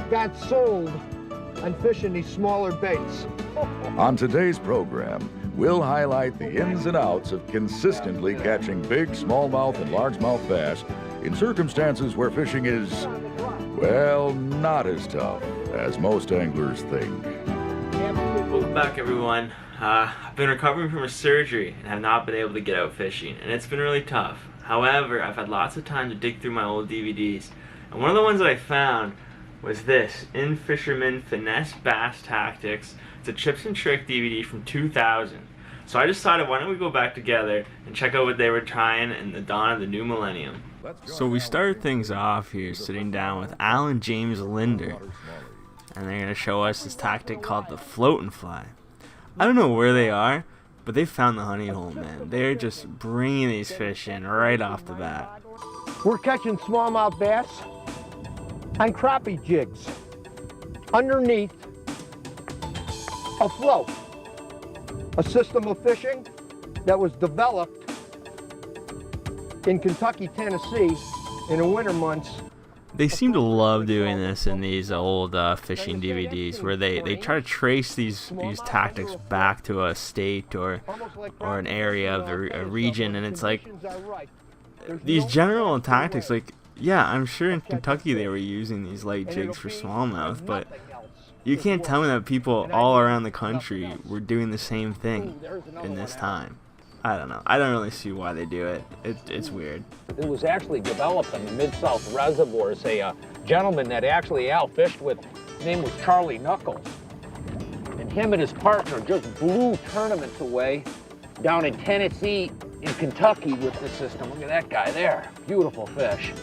got sold on fishing these smaller baits. On today's program, we'll highlight the ins and outs of consistently catching big smallmouth and largemouth bass in circumstances where fishing is, well, not as tough as most anglers think. Welcome back, everyone. I've been recovering from a surgery and have not been able to get out fishing, and it's been really tough. However, I've had lots of time to dig through my old DVDs, and one of the ones that I found was this, In Fisherman Finesse Bass Tactics. It's a Chips and Trick DVD from 2000. So I decided, why don't we go back together and check out what they were trying in the dawn of the new millennium. So we started things off here sitting down with Al and James Lindner, and they're going to show us this tactic called the float and fly. I don't know where they are, but they found the honey hole, man. They're just bringing these fish in right off the bat. We're catching smallmouth bass on crappie jigs underneath a float, a system of fishing that was developed in Kentucky, Tennessee in the winter months. They seem to love doing this in these old fishing DVDs, where they try to trace these tactics back to a state or an area of a region, and it's like these general tactics, like, yeah, I'm sure in Kentucky they were using these light jigs for smallmouth, but you can't tell me that people all around the country were doing the same thing in this time. I don't know. I don't really see why they do it. It's weird. It was actually developed in the Mid-South reservoirs. A gentleman that actually Al fished with, his name was Charlie Knuckles. And him and his partner just blew tournaments away down in Tennessee, in Kentucky with this system. Look at that guy there. Beautiful fish.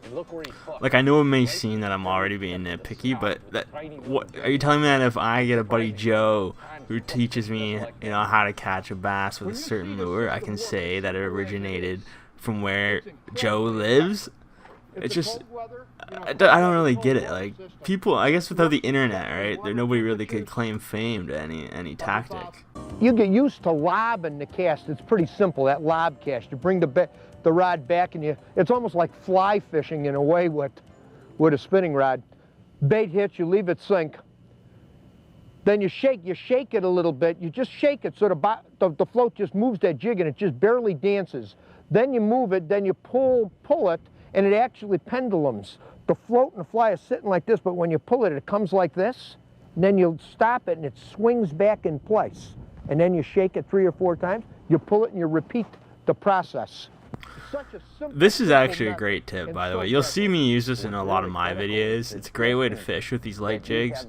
And look where he's hooked. Like, I know it may seem that I'm already being nitpicky, but what are you telling me that if I get a buddy Joe who teaches me, how to catch a bass with a certain lure, I can say that it originated from where Joe lives? It's just, I don't really get it. Like, people, I guess without the internet, right, nobody really could claim fame to any tactic. You get used to lobbing the cast. It's pretty simple, that lob cast. You bring the rod back, and it's almost like fly fishing in a way with a spinning rod. Bait hits, you leave it sink. Then you shake it a little bit. You just shake it so the float just moves that jig and it just barely dances. Then you move it, then you pull it, and it actually pendulums. The float and the fly is sitting like this, but when you pull it, it comes like this. And then you stop it and it swings back in place. And then you shake it 3 or 4 times, you pull it and you repeat the process. This is actually a great tip, by the way. You'll see me use this in a lot of my videos. It's a great way to fish with these light jigs,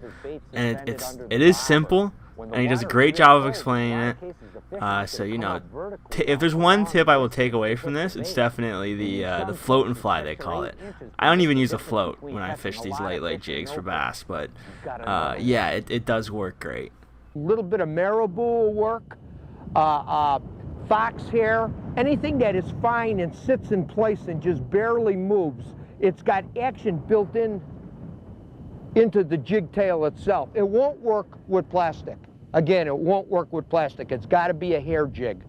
and it is simple, and he does a great job of explaining it. So if there's one tip I will take away from this, it's definitely the float and fly, they call it. I don't even use a float when I fish these light jigs for bass, but yeah, it does work great. A little bit of marabou will work. Fox hair, anything that is fine and sits in place and just barely moves. It's got action built into the jig tail itself. It won't work with plastic. Again, it won't work with plastic. It's got to be a hair jig.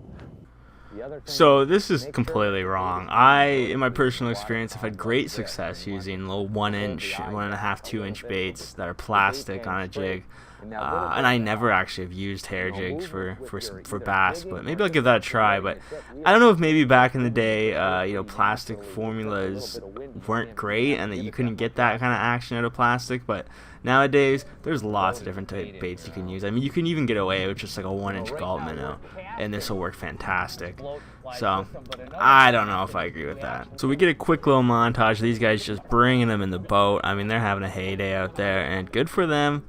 So this is completely wrong. In my personal experience, have had great success using little 1-inch, 1.5, 2-inch baits that are plastic on a jig. And I never actually have used hair jigs for bass, but maybe I'll give that a try. But I don't know if maybe back in the day, plastic formulas weren't great and that you couldn't get that kind of action out of plastic. But nowadays, there's lots of different type baits you can use. I mean, you can even get away with just like a 1-inch gulp minnow, and this will work fantastic. So I don't know if I agree with that. So we get a quick little montage of these guys just bringing them in the boat. I mean, they're having a heyday out there, and good for them.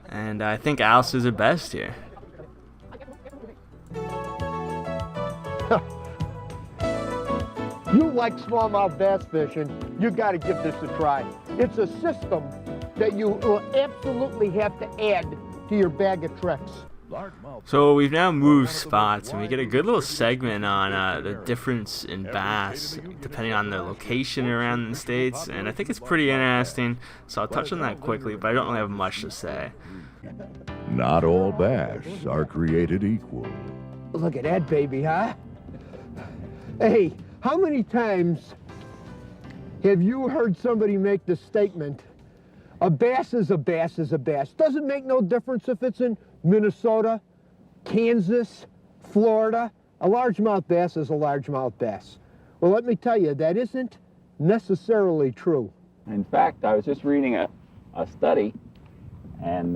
And I think Alice is the best here. You like smallmouth bass fishing, you got to give this a try. It's a system that you will absolutely have to add to your bag of tricks. So we've now moved spots, and we get a good little segment on the difference in bass depending on the location around the states, and I think it's pretty interesting, so I'll touch on that quickly, but I don't really have much to say. Not all bass are created equal. Look at that baby, huh? Hey, how many times have you heard somebody make the statement, A bass is a bass is a bass. Doesn't make no difference if it's in Minnesota, Kansas, Florida. A largemouth bass is a largemouth bass. Well, let me tell you, that isn't necessarily true. In fact, I was just reading a study, and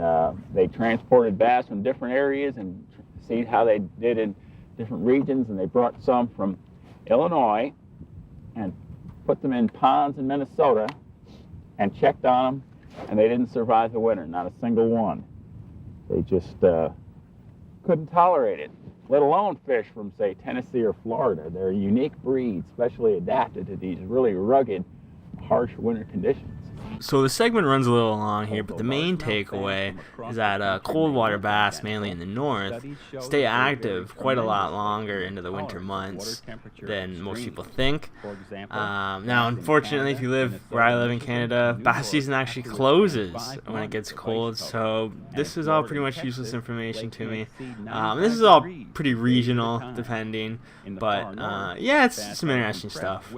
they transported bass from different areas and see how they did in different regions, and they brought some from Illinois and put them in ponds in Minnesota and checked on them, and they didn't survive the winter, not a single one. They just couldn't tolerate it, let alone fish from, say, Tennessee or Florida. They're a unique breed, specially adapted to these really rugged, harsh winter conditions. So the segment runs a little long here, but the main takeaway is that cold water bass, mainly in the north, stay active quite a lot longer into the winter months than most people think. Now, unfortunately, if you live where I live in Canada, bass season actually closes when it gets cold, so this is all pretty much useless information to me. This is all pretty regional, depending, but yeah, it's some interesting stuff.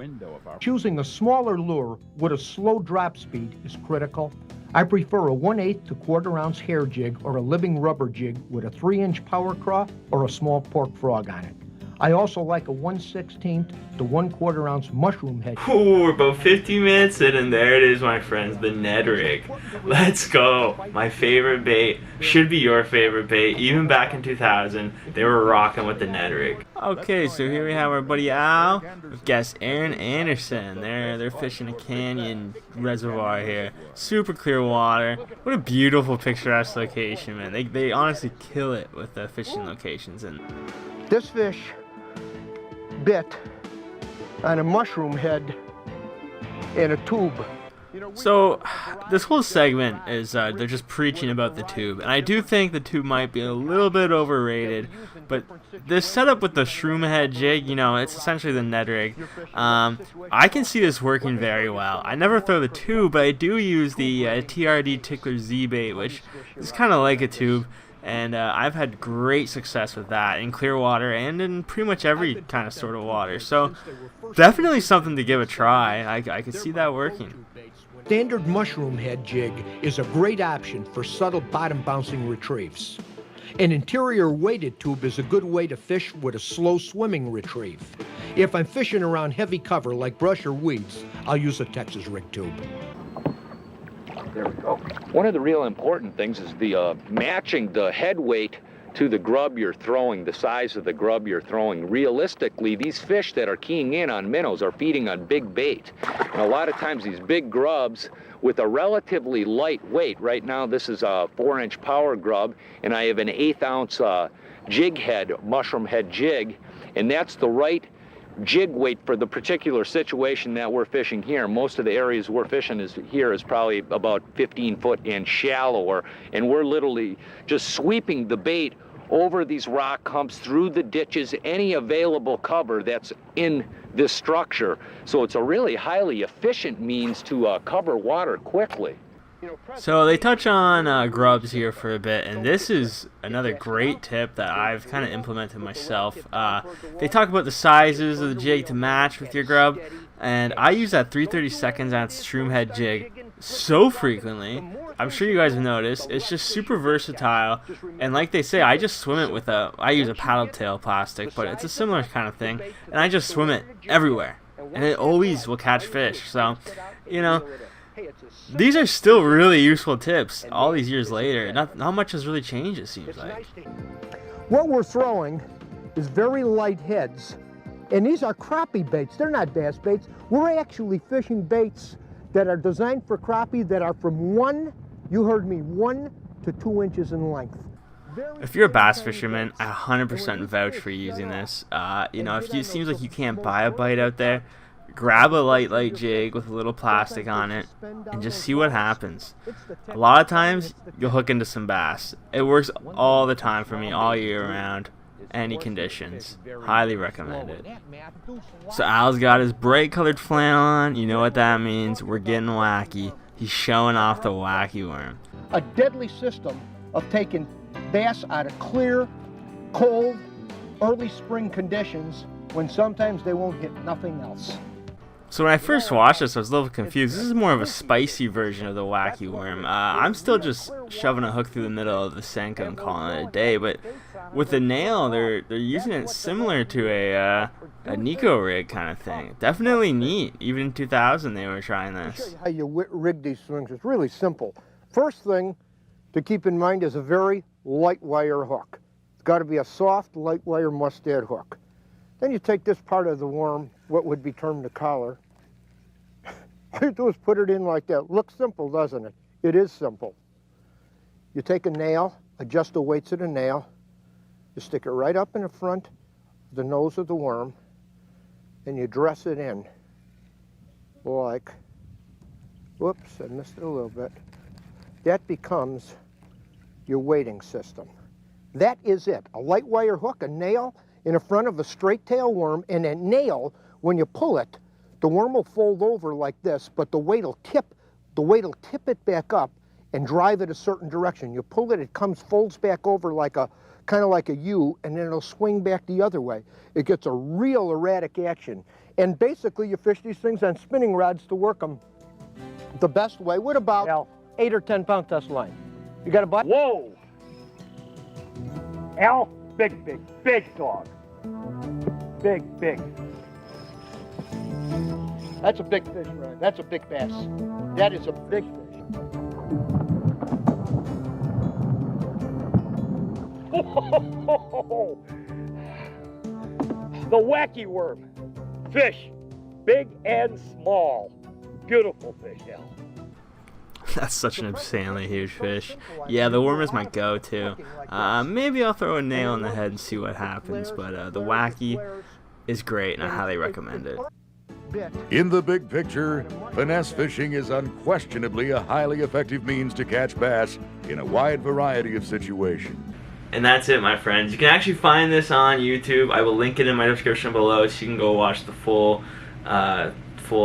Choosing a smaller lure with a slow drop speed is critical. I prefer a 1/8 to 1/4 ounce hair jig or a living rubber jig with a 3-inch power craw or a small pork frog on it. I also like a 1/16 to 1/4 ounce mushroom head. Ooh, we're about 50 minutes in, and there it is, my friends, the Ned rig. Let's go. My favorite bait. Should be your favorite bait. Even back in 2000, they were rocking with the Ned rig. Okay, so here we have our buddy Al with guest Aaron Anderson. They're fishing a canyon reservoir here. Super clear water. What a beautiful, picturesque location, man. They honestly kill it with the fishing locations. And This fish bit on a mushroom head in a tube. so this whole segment is they're just preaching about the tube, and I do think the tube might be a little bit overrated, but this setup with the shroom head jig, you know, it's essentially the Ned rig. I can see this working very well. I never throw the tube, but I do use the TRD Tickler Z bait, which is kind of like a tube. And I've had great success with that in clear water and in pretty much every kind of sort of water. So definitely something to give a try. I could see that working. Standard mushroom head jig is a great option for subtle bottom bouncing retrieves. An interior weighted tube is a good way to fish with a slow swimming retrieve. If I'm fishing around heavy cover like brush or weeds, I'll use a Texas rig tube. There we go. One of the real important things is the matching the head weight to the grub you're throwing, the size of the grub you're throwing. Realistically, these fish that are keying in on minnows are feeding on big bait. And a lot of times these big grubs with a relatively light weight, right now this is a 4-inch power grub, and I have an 1/8 ounce jig head, mushroom head jig, and that's the right jig weight for the particular situation that we're fishing here. Most of the areas we're fishing here is probably about 15 foot and shallower, and we're literally just sweeping the bait over these rock humps, through the ditches, any available cover that's in this structure. So it's a really highly efficient means to cover water quickly. So they touch on grubs here for a bit, and this is another great tip that I've kind of implemented myself. They talk about the sizes of the jig to match with your grub, and I use that 3/32 ounce shroom head jig so frequently. I'm sure you guys have noticed. It's just super versatile, and like they say, I just swim it with I use a paddle tail plastic, but it's a similar kind of thing, and I just swim it everywhere, and it always will catch fish. So, you know, these are still really useful tips all these years later. Not much has really changed, it seems like. What we're throwing is very light heads, and these are crappie baits. They're not bass baits. We're actually fishing baits that are designed for crappie that are from 1 to 2 inches in length. If you're a bass fisherman, I 100% vouch for using this. You know, if it seems like you can't buy a bite out there, grab a light jig with a little plastic on it and just see what happens. A lot of times you'll hook into some bass. It works all the time for me, all year round, any conditions. Highly recommend it. So Al's got his bright colored flannel on. You know what that means. We're getting wacky. He's showing off the wacky worm. A deadly system of taking bass out of clear, cold, early spring conditions when sometimes they won't hit nothing else. So when I first watched this, I was a little confused. This is more of a spicy version of the wacky worm. I'm still just shoving a hook through the middle of the Senko and calling it a day, but with the nail, they're using it similar to a Nico rig kind of thing. Definitely neat. Even in 2000, they were trying I'll show this. you how you rig these things. It's really simple. First thing to keep in mind is a very light wire hook. It's got to be a soft, light wire mustad hook. Then you take this part of the worm, what would be termed the collar. All you do is put it in like that. Looks simple, doesn't it? It is simple. You take a nail, adjust the weights of the nail, you stick it right up in the front, the nose of the worm, and you dress it in like, whoops, I missed it a little bit. That becomes your weighting system. That is it. A light wire hook, a nail in the front of a straight tail worm, and that nail, when you pull it, the worm will fold over like this, but the weight will tip it back up and drive it a certain direction. You pull it, it folds back over like a, kind of like a U, and then it'll swing back the other way. It gets a real erratic action. And basically you fish these things on spinning rods to work them the best way with about 8 or 10 pound test line. You got a bite? Whoa! Al, big dog. Big. That's a big fish, Ryan. That's a big bass. That is a big fish. The wacky worm. Fish, big and small. Beautiful fish, Al. That's such an insanely huge fish. Yeah, the worm is my go-to. Maybe I'll throw a nail in the head and see what happens, but the wacky is great, and I highly recommend it. In the big picture, finesse fishing is unquestionably a highly effective means to catch bass in a wide variety of situations. And that's it, my friends. You can actually find this on YouTube. I will link it in my description below so you can go watch the full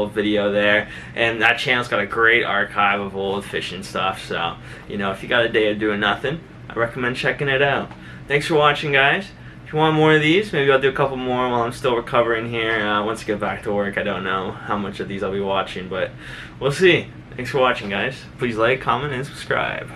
video there. And that channel's got a great archive of old fishing stuff. So, you know, if you got a day of doing nothing, I recommend checking it out. Thanks for watching, guys. If you want more of these, maybe I'll do a couple more while I'm still recovering here. Once I get back to work, I don't know how much of these I'll be watching, but we'll see. Thanks for watching, guys. Please like, comment, and subscribe.